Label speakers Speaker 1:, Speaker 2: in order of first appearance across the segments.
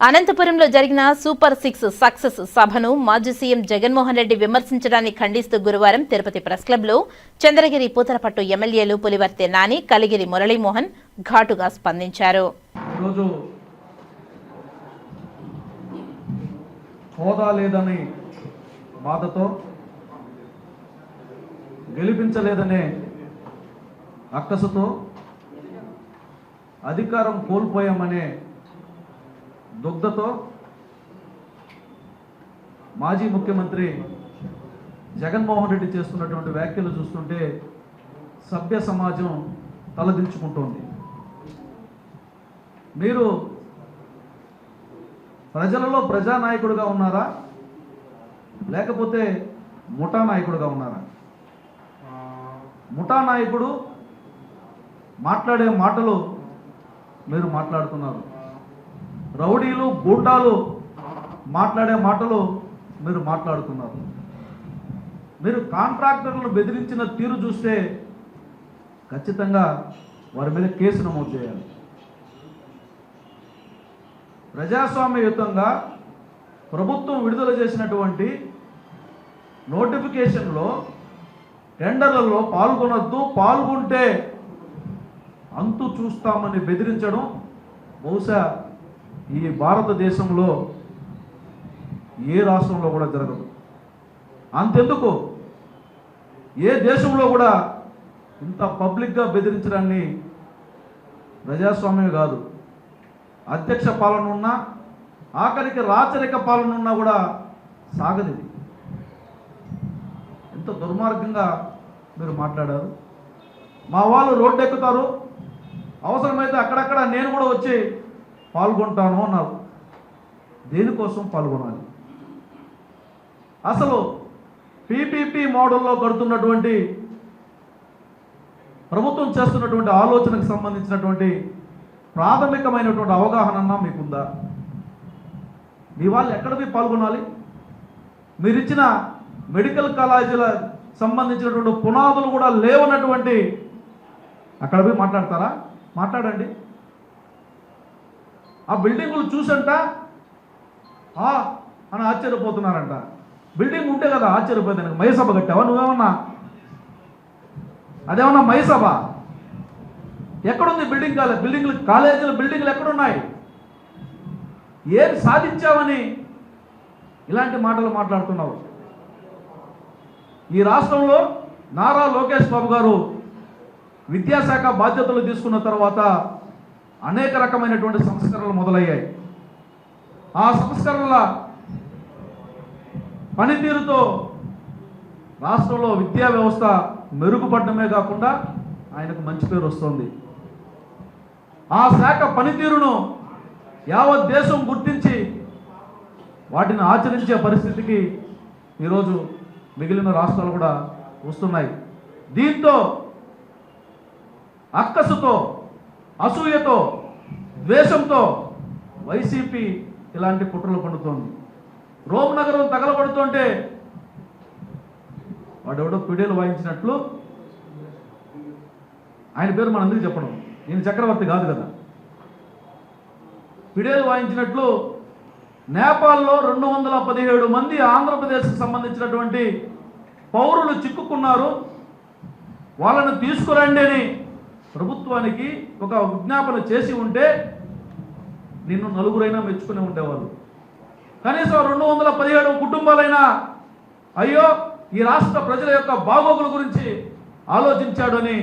Speaker 1: అనంతపురంలో జరిగిన super 6 success సభను మాజీ సీఎం జగన్మోహన్ రెడ్డి విమర్శించడాన్ని ఖండిస్తూ గురువారం తిరుపతి ప్రెస్ క్లబ్లో చంద్రగిరి పూతలపట్టు ఎమ్మెల్యేలు పులివర్తె నాని, కలిగిరి మురళీమోహన్ ఘాటుగా స్పందించారు.
Speaker 2: హోదా లేదని బాధతో, గెలిపించలేదనే అక్కసుతో, అధికారం కోల్పోయామనే దుగ్ధతో మాజీ ముఖ్యమంత్రి జగన్మోహన్ రెడ్డి చేస్తున్నటువంటి వ్యాఖ్యలు చూస్తుంటే సభ్య సమాజం తలదించుకుంటోంది. మీరు ప్రజలలో ప్రజానాయకుడిగా ఉన్నారా, లేకపోతే ముఠా నాయకుడిగా ఉన్నారా? ముఠా నాయకుడు మాట్లాడే మాటలు మీరు మాట్లాడుతున్నారు. రౌడీలు, గూండాలు మాట్లాడే మాటలు మీరు మాట్లాడుతున్నారు. మీరు కాంట్రాక్టర్లను బెదిరించిన తీరు చూస్తే ఖచ్చితంగా వారి మీద కేసు నమోదు చేయాలి. ప్రజాస్వామ్యయుతంగా ప్రభుత్వం విడుదల చేసినటువంటి నోటిఫికేషన్లో టెండర్లలో పాల్గొనొద్దు, పాల్గొంటే అంతు చూస్తామని బెదిరించడం బహుశా ఈ భారతదేశంలో ఏ రాష్ట్రంలో కూడా జరగదు. అంతెందుకు ఏ దేశంలో కూడా ఇంత పబ్లిక్గా బెదిరించడాన్ని ప్రజాస్వామ్యం కాదు, అధ్యక్ష పాలన ఉన్నా, ఆఖరికి రాచరిక పాలన ఉన్నా కూడా సాగదు. ఎంత దుర్మార్గంగా మీరు మాట్లాడారు. మా వాళ్ళు రోడ్డు ఎక్కుతారు, అవసరమైతే అక్కడక్కడ నేను కూడా వచ్చి పాల్గొంటాను అన్నారు. దేనికోసం పాల్గొనాలి? అసలు పీపీపీ మోడల్లో కడుతున్నటువంటి ప్రభుత్వం చేస్తున్నటువంటి ఆలోచనకు సంబంధించినటువంటి ప్రాథమికమైనటువంటి అవగాహన మీకుందా? మీ వాళ్ళు ఎక్కడికి పాల్గొనాలి? మీరిచ్చిన మెడికల్ కాలేజీల సంబంధించినటువంటి పునాదులు కూడా లేవన్నటువంటి అక్కడ పోయి మాట్లాడతారా? మాట్లాడండి. ఆ బిల్డింగులు చూసంట అని ఆశ్చర్యపోతున్నారంట. బిల్డింగ్ ఉంటే కదా ఆశ్చర్యపోయేదానికి మైసభ కట్టావా నువ్వేమన్నా? అదేమన్నా మైసభ? ఎక్కడుంది బిల్డింగులు? బిల్డింగులు ఎక్కడున్నాయి? ఏం సాధించావని ఇలాంటి మాటలు మాట్లాడుతున్నావు? ఈ రాష్ట్రంలో నారా లోకేష్ బాబు గారు విద్యాశాఖ బాధ్యతలు తీసుకున్న తర్వాత అనేక రకమైనటువంటి సంస్కరణలు మొదలయ్యాయి. ఆ సంస్కరణల పనితీరుతో రాష్ట్రంలో విద్యా వ్యవస్థ మెరుగుపడమే కాకుండా ఆయనకు మంచి పేరు వస్తుంది. ఆ శాఖ పనితీరును యావత్ దేశం గుర్తించి వాటిని ఆచరించే పరిస్థితికి ఈరోజు మిగిలిన రాష్ట్రాలు కూడా వస్తున్నాయి. దీంతో అక్కసుతో, అసూయతో, ద్వేషంతో వైసీపీ ఇలాంటి కుట్రలు పండుతోంది. రోమ్ నగరం తగలబడుతుంటే వాడెవడో పిడేలు వాయించినట్లు, ఆయన పేరు మన అందరికీ చెప్పడం, ఈయన చక్రవర్తి కాదు కదా, పిడేలు వాయించినట్లు నేపాల్లో 217 మంది ఆంధ్రప్రదేశ్కి సంబంధించినటువంటి పౌరులు చిక్కుకున్నారు, వాళ్ళను తీసుకురండి అని ప్రభుత్వానికి ఒక విజ్ఞాపన చేసి ఉంటే నిన్ను నలుగురైనా మెచ్చుకుని ఉండేవాళ్ళు. కనీసం 217 కుటుంబాలైనా అయ్యో ఈ రాష్ట్ర ప్రజల యొక్క బాగోగుల గురించి ఆలోచించాడు అని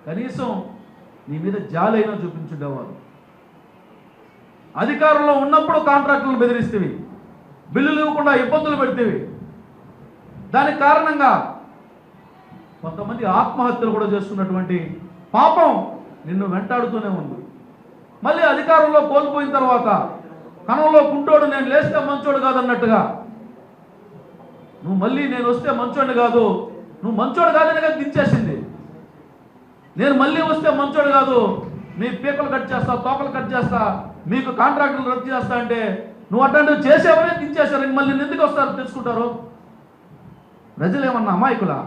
Speaker 2: కనీసం నీ మీద జాలైనా చూపించుండేవాళ్ళు. అధికారంలో ఉన్నప్పుడు కాంట్రాక్టులను బెదిరిస్తేవి, బిల్లులు ఇవ్వకుండా ఇబ్బందులు పెడితేవి. దానికి కారణంగా కొంతమంది ఆత్మహత్యలు కూడా చేస్తున్నటువంటి పాపం నిన్ను వెంటాడుతూనే ఉంది. మళ్ళీ అధికారంలో కోల్పోయిన తర్వాత కణంలో కుంటోడు నేను లేస్తే మంచోడు కాదన్నట్టుగా నువ్వు మళ్ళీ నేను వస్తే మంచోడిని కాదు, నువ్వు మంచోడు కాదని కదా దించేసింది. నేను మళ్ళీ వస్తే మంచోడు కాదు, మీ పీకలు కట్ చేస్తా, తోకలు కట్ చేస్తా, మీకు కాంట్రాక్టులు రద్దు చేస్తా అంటే నువ్వు అట్లాంటివి చేసేవనే దించేశారు. మళ్ళీ ఎందుకు వస్తారు తెలుసుకుంటారు? ప్రజలు ఏమన్నా అమాయకులా?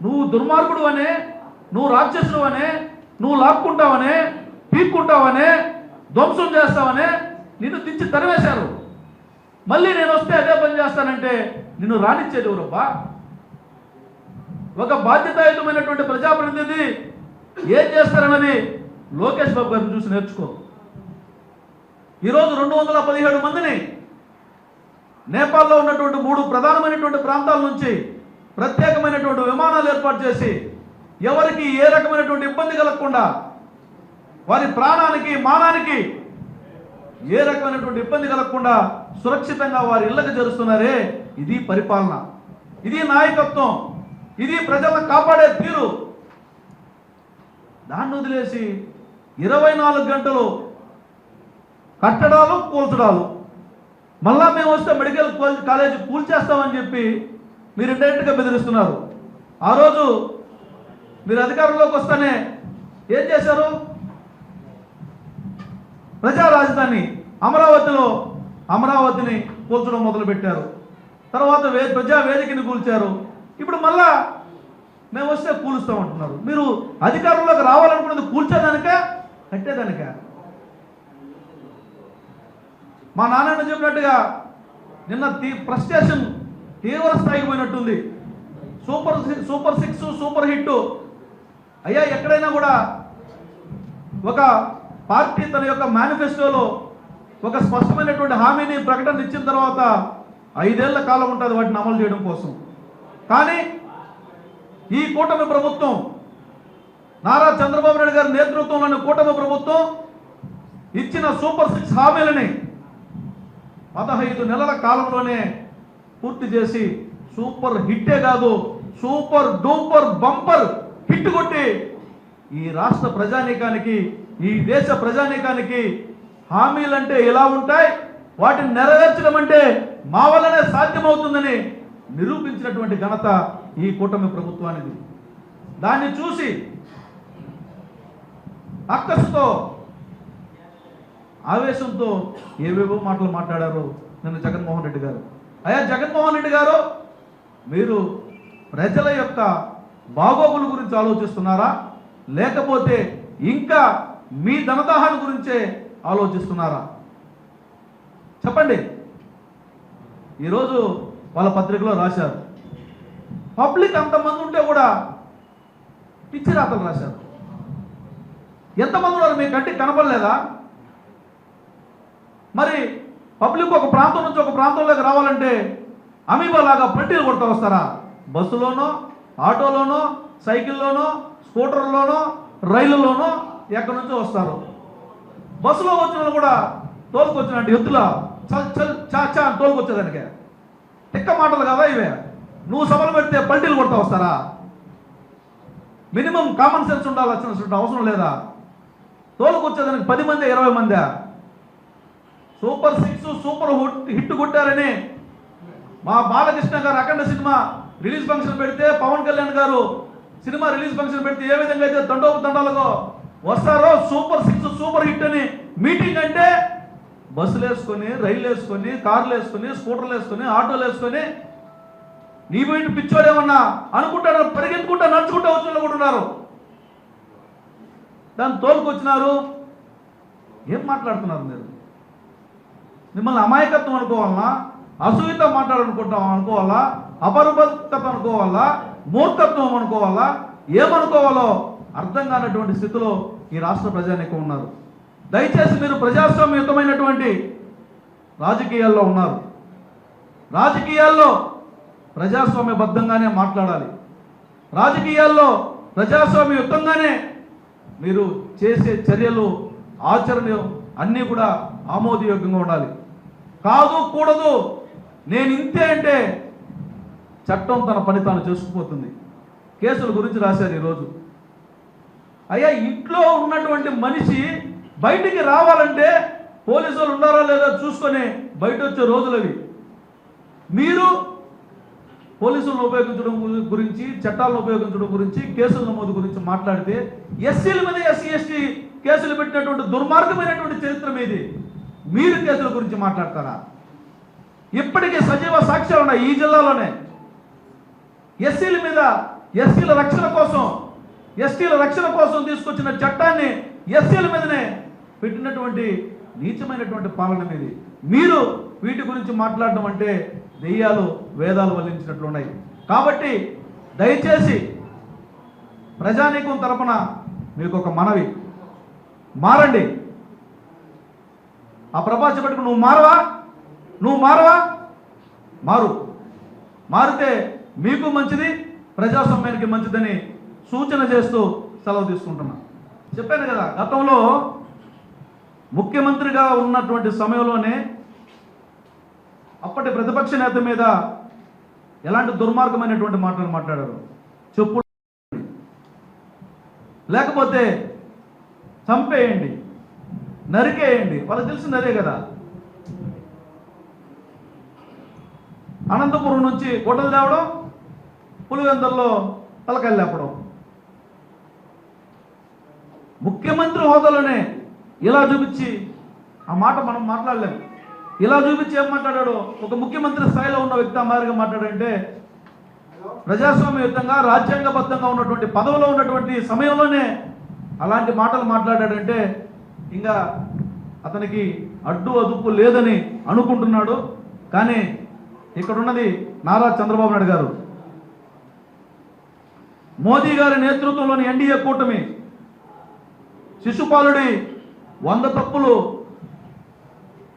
Speaker 2: నువ్వు దుర్మార్గుడు అనే, నువ్వు రాక్షసుడు అనే, నువ్వు లాక్కుంటావనే, పీక్కుంటావనే ధ్వంసం చేస్తామని నిన్ను దించి తరివేశారు. మళ్ళీ నేను వస్తే అదే పని చేస్తానంటే నిన్ను రానిచ్చేది ఎవరబ్బా? ఒక బాధ్యతాయుతమైనటువంటి ప్రజాప్రతినిధి ఏం చేస్తారన్నది లోకేష్ బాబు గారిని చూసి నేర్చుకో. ఈరోజు 217 మందిని నేపాల్లో ఉన్నటువంటి 3 ప్రధానమైనటువంటి ప్రాంతాల నుంచి ప్రత్యేకమైనటువంటి విమానాలు ఏర్పాటు చేసి ఎవరికి ఏ రకమైనటువంటి ఇబ్బంది కలగకుండా, వారి ప్రాణానికి మానానికి ఏ రకమైనటువంటి ఇబ్బంది కలగకుండా సురక్షితంగా వారి ఇళ్లకు చేరుస్తున్నారే, ఇది పరిపాలన, ఇది నాయకత్వం, ఇది ప్రజలను కాపాడే తీరు. దాన్ని వదిలేసి 24 గంటలు కట్టడాలు కూల్చడాలు, మళ్ళా మేము వస్తే మెడికల్ కాలేజీ కూల్చేస్తామని చెప్పి మీరు ఇండైరెక్ట్గా బెదిరిస్తున్నారు. ఆ రోజు మీరు అధికారంలోకి వస్తేనే ఏం చేశారు? ప్రజా రాజధాని అమరావతిని కూల్చడం మొదలుపెట్టారు. తర్వాత ప్రజా వేదికని కూల్చారు. ఇప్పుడు మళ్ళా మేము వస్తే కూలుస్తామంటున్నారు. మీరు అధికారంలోకి రావాలనుకున్నది కూల్చేదానిక కట్టేదానిక? మా నాన్న చెప్పినట్టుగా నిన్న ఫ్రస్ట్రేషన్ తీవ్ర స్థాయికి పోయినట్టుంది. సూపర్ 6 సూపర్ హిట్ అయ్యా. ఎక్కడైనా కూడా ఒక పార్టీ తన యొక్క మేనిఫెస్టోలో ఒక స్పష్టమైనటువంటి హామీని ప్రకటన ఇచ్చిన తర్వాత 5 ఏళ్ల కాలం ఉంటుంది వాటిని అమలు చేయడం కోసం. కానీ ఈ కూటమి ప్రభుత్వం, నారా చంద్రబాబు నాయుడు గారి నేతృత్వంలోని కూటమి ప్రభుత్వం ఇచ్చిన సూపర్ 6 హామీలని 15 నెలల కాలంలోనే పూర్తి చేసి సూపర్ హిట్టే కాదు, సూపర్ డూపర్ బంపర్ హిట్ కొట్టి ఈ రాష్ట్ర ప్రజానీకానికి, ఈ దేశ ప్రజానీకానికి హామీలంటే ఎలా ఉంటాయి, వాటిని నెరవేర్చడం అంటే మా వల్లనే సాధ్యమవుతుందని నిరూపించినటువంటి ఘనత ఈ కూటమి ప్రభుత్వానికి. దాన్ని చూసి అక్కసుతో, ఆవేశంతో ఏవేవో మాటలు మాట్లాడారు నిన్న జగన్మోహన్ రెడ్డి గారు. అయ్యా జగన్మోహన్ రెడ్డి గారు, మీరు ప్రజల యొక్క బాగోగుల గురించి ఆలోచిస్తున్నారా, లేకపోతే ఇంకా మీ ధనదాహాన్ని గురించే ఆలోచిస్తున్నారా? చెప్పండి. ఈరోజు వాళ్ళ పత్రికలో రాశారు, పబ్లిక్ అంతమంది ఉంటే కూడా పిచ్చి రాతలు రాశారు. ఎంతమంది ఉన్నారు మీ కంటికి కనపడలేదా? మరి పబ్లిక్ ఒక ప్రాంతం నుంచి ఒక ప్రాంతంలోకి రావాలంటే అమీబాలాగా పట్టీలు కొడతా వస్తారా? బస్సులోనో, ఆటోలోనో, సైకిల్లోనో, స్కూటర్లోనో, రైలులోనో ఎక్కడి నుంచో వస్తారు. బస్సులో వచ్చిన వాళ్ళు కూడా తోలుకొచ్చినట్టు ఎత్తులా చల్ చల్ చా చా అని తోలుకొచ్చేదానికే. తిక్క మాటలు కదా ఇవే. నువ్వు సభలు పెడితే పల్టీలు కొడతా వస్తారా? మినిమం కామన్ సెన్స్ ఉండాల్సిన అవసరం లేదా? తోలుకొచ్చేదానికి 10 మంది 20 మంది సూపర్ 6 సూపర్ హిట్ కొట్టారని మా బాలకృష్ణ గారు అఖండ సినిమా రిలీజ్ ఫంక్షన్ పెడితే, పవన్ కళ్యాణ్ గారు సినిమా రిలీజ్ ఫంక్షన్ పెడితే ఏ విధంగా అయితే తండోపతండాలుగా వస్తారో సూపర్ 6 సూపర్ హిట్ అని మీటింగ్ అంటే బస్సులు వేసుకొని, రైళ్ళు వేసుకొని, కార్లు వేసుకొని, స్కూటర్లు వేసుకొని, ఆటోలు వేసుకొని నీ బయట పిచ్చోడేమన్నా అనుకుంటారు, పరిగెత్తుకుంటా నడుచుకుంటా వచ్చిన కూడా ఉన్నారు. దాన్ని తోలుకొచ్చినారు. ఏం మాట్లాడుతున్నారు మీరు? మిమ్మల్ని అమాయకత్వం అనుకోవాలా, అసూయతో అనుకోవాలా, అపరిపక్వత అనుకోవాలా, మూర్ఖత్వం అనుకోవాలా, ఏమనుకోవాలో అర్థం కానటువంటి స్థితిలో ఈ రాష్ట్ర ప్రజానీకం ఉన్నారు. దయచేసి మీరు ప్రజాస్వామ్యయుతమైనటువంటి రాజకీయాల్లో ఉన్నారు. రాజకీయాల్లో ప్రజాస్వామ్యబద్ధంగానే మాట్లాడాలి. రాజకీయాల్లో ప్రజాస్వామ్యయుతంగానే మీరు చేసే చర్యలు, ఆచరణ అన్నీ కూడా ఆమోదయోగ్యంగా ఉండాలి. కాదు కూడదు, నేను ఇంతే అంటే చట్టం తన పని తాను చేసుకుపోతుంది. కేసుల గురించి రాశారు ఈరోజు. అయ్యా, ఇంట్లో ఉన్నటువంటి మనిషి బయటికి రావాలంటే పోలీసులు ఉన్నారో లేదో చూసుకొని బయట వచ్చే రోజులవి. మీరు పోలీసులను ఉపయోగించడం గురించి, చట్టాలను ఉపయోగించడం గురించి, కేసుల నమోదు గురించి మాట్లాడితే ఎస్సీల మీద ఎస్సీ ఎస్టీ కేసులు పెట్టినటువంటి దుర్మార్గమైనటువంటి చరిత్ర మీది మీరు కేసుల గురించి మాట్లాడతారా? ఇప్పటికీ సజీవ సాక్ష్యాలు ఉన్నాయి ఈ జిల్లాలోనే. ఎస్సీల మీద ఎస్సీల రక్షణ కోసం, ఎస్టీల రక్షణ కోసం తీసుకొచ్చిన చట్టాన్ని ఎస్సీల మీదనే పెట్టినటువంటి నీచమైనటువంటి పాలన మీది. మీరు వీటి గురించి మాట్లాడడం అంటే దెయ్యాలు వేదాలు వల్లించినట్లున్నాయి. కాబట్టి దయచేసి ప్రజానీకం తరపున మీకు ఒక మనవి, మారండి. ఆ ప్రభాస్ చెప్పట్టుకు నువ్వు మారవా మారితే మీకు మంచిది, ప్రజాస్వామ్యానికి మంచిదని సూచన చేస్తూ సెలవు తీసుకుంటున్నా. చెప్పాను కదా, గతంలో ముఖ్యమంత్రిగా ఉన్నటువంటి సమయంలోనే అప్పటి ప్రతిపక్ష నేత మీద ఎలాంటి దుర్మార్గమైనటువంటి మాటలు మాట్లాడారు. చెప్పు, లేకపోతే చంపేయండి, నరికేయండి, వాళ్ళకి తెలిసింది అదే కదా. అనంతపురం నుంచి గొడ్డలు తేవడం, పులివెందుల్లో తలకాయలు లేపడం. ముఖ్యమంత్రి హోదాలోనే ఇలా చూపించి ఆ మాట మనం మాట్లాడలేము. ఇలా చూపించి ఏం మాట్లాడాడో, ఒక ముఖ్యమంత్రి స్థాయిలో ఉన్న వ్యక్తి ఆ మాదిరిగా మాట్లాడంటే, ప్రజాస్వామ్యయుతంగా రాజ్యాంగబద్ధంగా ఉన్నటువంటి పదవిలో ఉన్నటువంటి సమయంలోనే అలాంటి మాటలు మాట్లాడాడంటే ఇంకా అతనికి అడ్డు అదుపు లేదని అనుకుంటున్నాడు. కానీ ఇక్కడ ఉన్నది నారా చంద్రబాబు నాయుడు గారు, మోదీ గారి నేతృత్వంలోని ఎన్డీఏ కూటమి శిశుపాలుడి 100 తప్పులు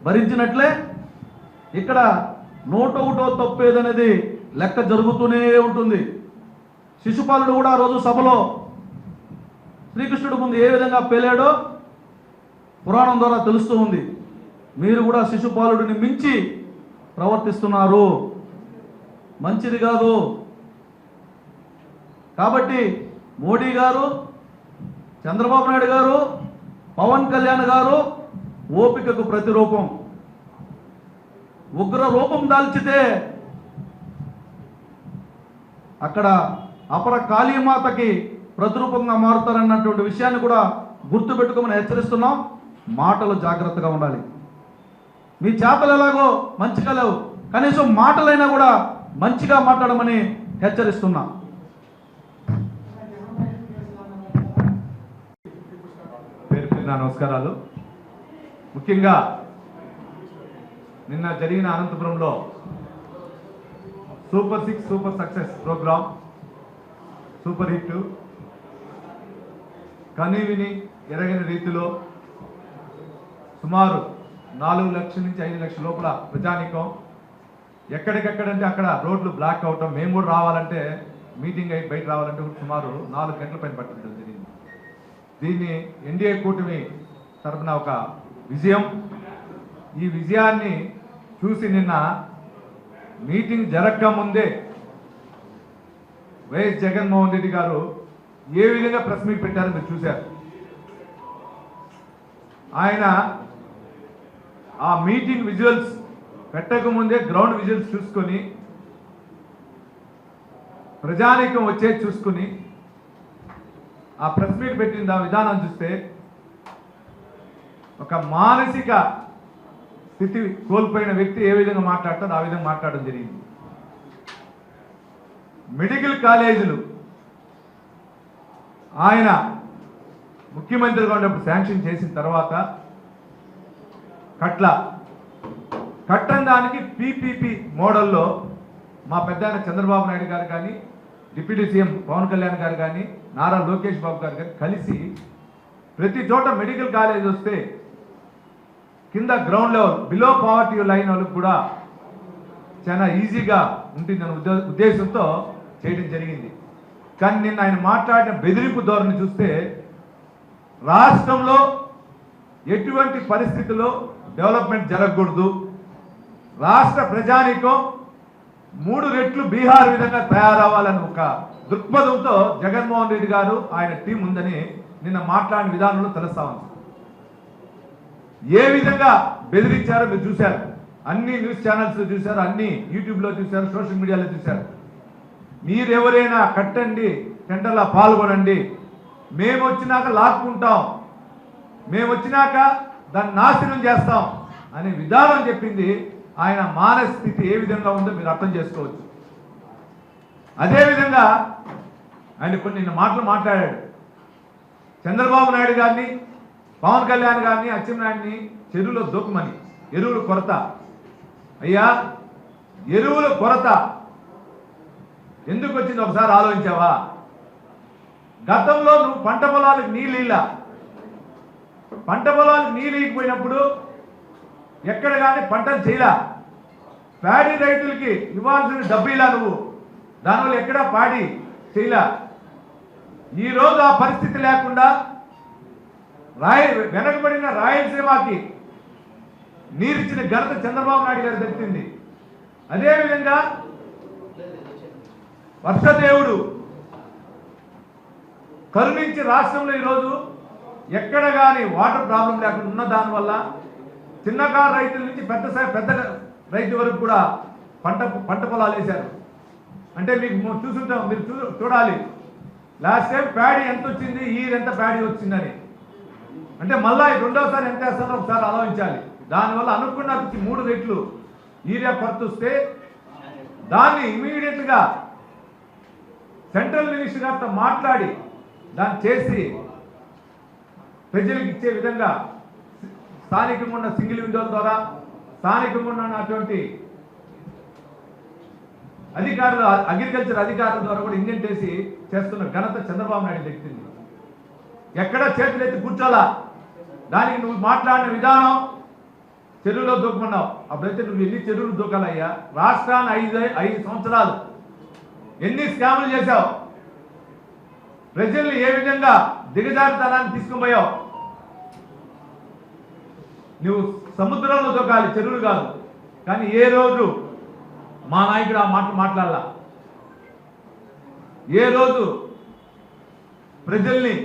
Speaker 2: భరించినట్లే ఇక్కడ 101వ తప్పు ఏదనేది లెక్క జరుగుతూనే ఉంటుంది. శిశుపాలుడు కూడా ఆ రోజు సభలో శ్రీకృష్ణుడి ముందు ఏ విధంగా పేలాడో పురాణం ద్వారా తెలుస్తూ ఉంది. మీరు కూడా శిశుపాలుడిని మించి ప్రవర్తిస్తున్నారు, మంచిది కాదు. కాబట్టి మోడీ గారు, చంద్రబాబు నాయుడు గారు, పవన్ కళ్యాణ్ గారు ఓపికకు ప్రతిరూపం. ఉగ్ర రూపం దాల్చితే అక్కడ అపర కాళీమాతకి ప్రతిరూపంగా మారుతారన్నటువంటి విషయాన్ని కూడా గుర్తుపెట్టుకోమని హెచ్చరిస్తున్నాం. మాటలు జాగ్రత్తగా ఉండాలి. మీ చేతలు ఎలాగో మంచిగా లేవు, కనీసం మాటలైనా కూడా మంచిగా మాట్లాడమని హెచ్చరిస్తున్నా.
Speaker 3: నమస్కారాలు. ముఖ్యంగా నిన్న జరిగిన అనంతపురంలో super 6 super success program super hit, కనీవిని ఎరగని రీతిలో సుమారు 4 లక్షల నుంచి 5 లక్షల లోపల ప్రజానీకం ఎక్కడికెక్కడంటే అక్కడ రోడ్లు బ్లాక్ అవటం, మేము కూడా రావాలంటే మీటింగ్ అయి బయట రావాలంటే సుమారు 4 గంటల పైన పట్టించడం జరిగింది. దీన్ని ఎన్డీఏ కూటమి తరఫున ఒక విజయం. ఈ విజయాన్ని చూసి నిన్న మీటింగ్ జరగక ముందే వైఎస్ జగన్మోహన్ రెడ్డి గారు ఏ విధంగా ప్రెస్ మీట్ పెట్టారో మీరు చూశారు. ఆయన ఆ మీటింగ్ విజువల్స్ పెట్టక ముందే గ్రౌండ్ విజువల్స్ చూసుకొని, ప్రజానీకం వచ్చేది చూసుకుని, ఆ ప్రెస్ మీట్ పెట్టిన ఆ విధానం చూస్తే ఒక మానసిక స్థితి కోల్పోయిన వ్యక్తి ఏ విధంగా మాట్లాడతారో ఆ విధంగా మాట్లాడడం జరిగింది. మెడికల్ కాలేజీలు ఆయన ముఖ్యమంత్రిగా ఉన్నప్పుడు శాంక్షన్ చేసిన తర్వాత కట్టని దానికి పీపీపీ మోడల్లో మా పెద్దాయన చంద్రబాబు నాయుడు గారు కానీ, డిప్యూటీ సీఎం పవన్ కళ్యాణ్ గారు కానీ, నారా లోకేష్ బాబు గారు కానీ కలిసి ప్రతి చోట మెడికల్ కాలేజ్ వస్తే కింద ground level below poverty line వాళ్ళకి కూడా చాలా ఈజీగా ఉంటుందన్న ఉద్దేశంతో చేయడం జరిగింది. కానీ నిన్న ఆయన మాట్లాడిన బెదిరింపు ధోరణి చూస్తే రాష్ట్రంలో ఎటువంటి పరిస్థితుల్లో డెవలప్మెంట్ జరగకూడదు, రాష్ట్ర ప్రజానీకం 3 రెట్లు బీహార్ విధంగా తయారవ్వాలని ఒక దృక్పథంతో జగన్మోహన్ రెడ్డి గారు ఆయన టీం ఉందని నిన్న మాట్లాడిన విధానంలో తెలుస్తా ఉంది. ఏ విధంగా బెదిరించారో మీరు చూశారు, అన్ని న్యూస్ ఛానల్స్ చూశారు, అన్ని యూట్యూబ్లో చూశారు, సోషల్ మీడియాలో చూశారు. మీరెవరైనా కట్టండి, టెండర్లా పాల్గొనండి, మేము వచ్చినాక లాక్కుంటాం, మేము వచ్చినాక దాన్ని నాశనం చేస్తాం అనే విధానం చెప్పింది. ఆయన మానసిక స్థితి ఏ విధంగా ఉందో మీరు అర్థం చేసుకోవచ్చు. అదేవిధంగా ఆయన కొన్ని మాటలు మాట్లాడాడు. చంద్రబాబు నాయుడు గారిని పవన్ కళ్యాణ్ గారిని అచ్చెన్నాయుడిని చెరువులో దూకమని. ఎరువుల కొరత. అయ్యా, ఎరువుల కొరత ఎందుకు వచ్చింది ఒకసారి ఆలోచించావా? గతంలో నువ్వు పంట పొలాలకు నీళ్ళు ఇవ్వకపోయినప్పుడు ఎక్కడ కానీ పంటలు చేయలా. ప్యాడీ రైతులకి ఇవ్వాల్సిన డబ్బు ఇలా నువ్వు దానివల్ల ఎక్కడా పాడి చేయలా. ఈరోజు ఆ పరిస్థితి లేకుండా వెనకబడిన రాయలసీమకి నీరిచ్చిన ఘనత చంద్రబాబు నాయుడు గారు దక్కింది. అదేవిధంగా వర్షదేవుడు కరుణించి రాష్ట్రంలో ఈరోజు ఎక్కడ కానీ వాటర్ ప్రాబ్లం లేకుండా ఉన్న దానివల్ల చిన్నకారు రైతుల నుంచి పెద్ద రైతు వరకు కూడా పంట పొలాలు వేశారు. అంటే మీకు చూసుంటాం, మీరు చూడాలి లాస్ట్ టైం ప్యాడీ ఎంత వచ్చింది, ఎంత ప్యాడీ వచ్చిందని. అంటే మళ్ళా రెండోసారి ఎంత వేస్తారో ఒకసారి ఆలోచించాలి. దానివల్ల అనుకున్న 3 రెట్లు యూరియా కొరత వస్తే దాన్ని ఇమీడియట్గా సెంట్రల్ మినిస్టర్ గారితో మాట్లాడి దాన్ని చేసి ప్రజలకు ఇచ్చే విధంగా స్థానికంగా ఉన్న సింగిల్ విండోల ద్వారా స్థానికంగా ఉన్నటువంటి అధికారులు అగ్రికల్చర్ అధికారుల ద్వారా కూడా ఇంజన్ చేసి చేస్తున్న ఘనత చంద్రబాబు నాయుడు దక్కింది. ఎక్కడ చేతులెత్తి కూర్చోలా. దానికి నువ్వు మాట్లాడిన విధానం చెరువులో దూకమన్నావు. అప్పుడైతే నువ్వు ఎన్ని చెరువులు దూకాలయ్యా? రాష్ట్రాన్ని 5 సంవత్సరాలు ఎన్ని స్కాములు చేశావు? ప్రజల్ని ఏ విధంగా దిగజారుతనాన్ని తీసుకుని పోయావు? నువ్వు సముద్రంలో దూకాలి, చెరువులు కాదు. కానీ ఏ రోజు మా నాయకుడు ఆ మాట మాట్లాడాల? ఏ రోజు ప్రజల్ని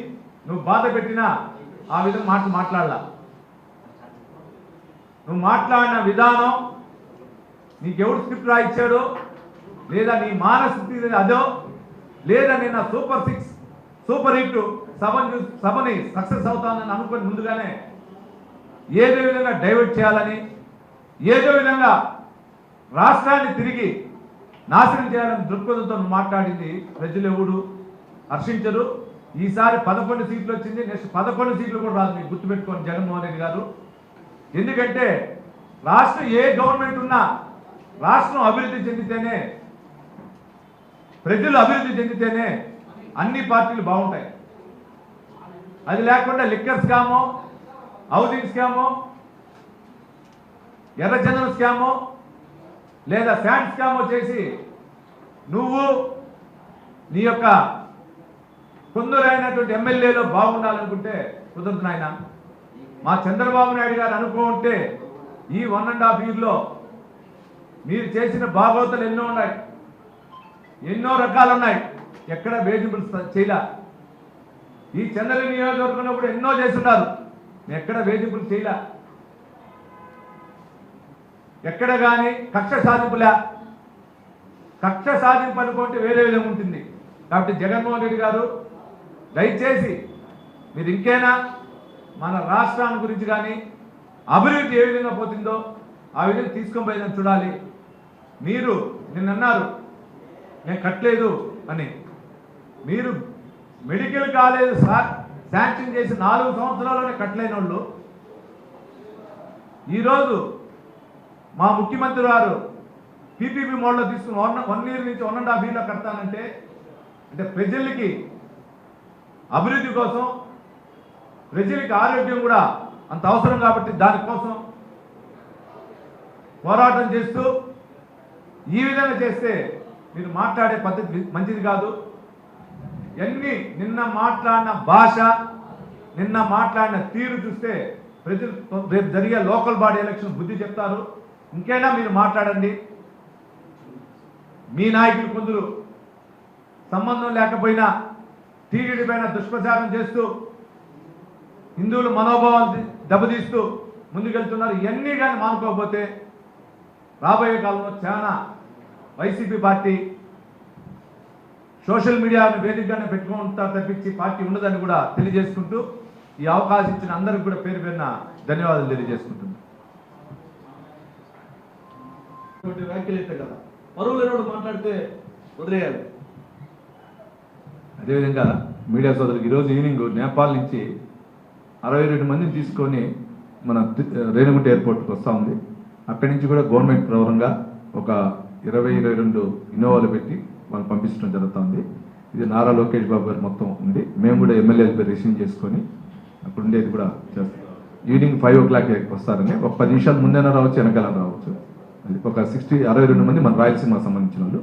Speaker 3: నువ్వు బాధ పెట్టినా ఆ విధంగా మాట్లాడాల? నువ్వు మాట్లాడిన విధానం నీకెవడు స్క్రిప్ట్ రాయిచ్చాడో, లేదా నీ మానస్థితి అదో, లేదా నిన్న సూపర్ 6 సూపర్ హిట్ సభని సక్సెస్ అవుతానని అనుకుని ముందుగానే ఏదో విధంగా డైవర్ట్ చేయాలని, ఏదో విధంగా రాష్ట్రాన్ని తిరిగి నాశనం చేయాలని దృక్పథంతో మాట్లాడింది ప్రజలు ఎవడు హర్షించరు. ఈసారి 11 సీట్లు వచ్చింది, నెక్స్ట్ 11 సీట్లు కూడా రాదు. మీకు గుర్తుపెట్టుకోండి జగన్మోహన్ రెడ్డి గారు. ఎందుకంటే రాష్ట్రం ఏ గవర్నమెంట్ ఉన్నా రాష్ట్రం అభివృద్ధి చెందితేనే, ప్రజలు అభివృద్ధి చెందితేనే అన్ని పార్టీలు బాగుంటాయి. అది లేకుండా లిక్కర్ స్కామో, హౌసింగ్ స్కామో, ఎర్రచందనం స్కామో, లేదా శాండ్ స్కామో చేసి నువ్వు నీ యొక్క కొందరైనటువంటి ఎమ్మెల్యేలో బాగుండాలనుకుంటే కుదరదు నాయన. మా చంద్రబాబు నాయుడు గారు అనుకుంటే ఈ 1.5 yearలో మీరు చేసిన బాగోతలు ఎన్నో ఉన్నాయి, ఎన్నో రకాలు ఉన్నాయి. ఎక్కడ వేధింపులు చేయలే. ఈ చంద్ర నియోజకవర్గంలో కూడా ఎన్నో చేస్తున్నారు, ఎక్కడ వేధింపులు చేయలే. ఎక్కడ కానీ కక్ష సాధింపులే. కక్ష సాధింపు అనుకుంటే వేరే విధంగా ఉంటుంది. కాబట్టి జగన్మోహన్ రెడ్డి గారు దయచేసి మీరు ఇంకైనా మన రాష్ట్రాన్ని గురించి కానీ అభివృద్ధి ఏ విధంగా పోతుందో ఆ విధంగా తీసుకొని పోయిందని చూడాలి. మీరు నిన్నన్నారు నేను కట్టలేదు అని. మీరు మెడికల్ కాలేజ్ శాంక్షన్ చేసి 4 సంవత్సరాల్లోనే కట్టలేని వాళ్ళు ఈరోజు మా ముఖ్యమంత్రి గారు పీపీపీ మోడ్లో తీసుకుని 1 year నుంచి 1.5 yearలో కడతానంటే అంటే ప్రజలకి అభివృద్ధి కోసం, ప్రజలకి ఆరోగ్యం కూడా అంత అవసరం కాబట్టి దానికోసం పోరాటం చేస్తూ ఈ విధంగా చేస్తే మీరు మాట్లాడే పద్ధతి మంచిది కాదు. నిన్న మాట్లాడిన భాష, నిన్న మాట్లాడిన తీరు చూస్తే ప్రజలు రేపు జరిగే లోకల్ బాడీ ఎలక్షన్ బుద్ధి చెప్తారు. ఇంకైనా మీరు మాట్లాడండి. మీ నాయకులు కొందరు సంబంధం లేకపోయినా టీడీపీ పైన దుష్ప్రచారం చేస్తూ హిందువుల మనోభావాలు దెబ్బతీస్తూ ముందుకెళ్తున్నారు. ఇవన్నీ కానీ మానుకోకపోతే రాబోయే కాలంలో చాలా వైసీపీ పార్టీ సోషల్ మీడియాను వేదికగానే పెట్టుకుంటారు తప్పించి పార్టీ ఉండదని కూడా తెలియజేసుకుంటూ ఈ అవకాశం ఇచ్చిన అందరికి కూడా పేరు పేరున ధన్యవాదాలు తెలియజేసుకుంటున్నాను.
Speaker 2: వ్యాఖ్యలు అయితే కదా పరువు లేనోడు మాట్లాడితే వదిలేయాలి.
Speaker 3: అదేవిధంగా మీడియా సోదరులకు ఈరోజు ఈవినింగ్ నేపాల్ నుంచి 62 మందిని తీసుకొని మన రేణిగుంట ఎయిర్పోర్ట్కి వస్తూ ఉంది. అక్కడి నుంచి కూడా గవర్నమెంట్ పరంగా ఒక 22 ఇన్నోవాలు పెట్టి వాళ్ళు పంపించడం జరుగుతుంది. ఇది నారా లోకేష్ బాబు గారు మొత్తం ఉంది. మేము కూడా ఎమ్మెల్యేలపై రిసీవ్ చేసుకొని అక్కడ ఉండేది కూడా చేస్తాం. ఈవినింగ్ 5 o'clock వస్తారని, ఒక 10 నిమిషాలు ముందైనా రావచ్చు, వెనకాల రావచ్చు. అది ఒక 62 మంది మన రాయలసీమకు సంబంధించిన వాళ్ళు.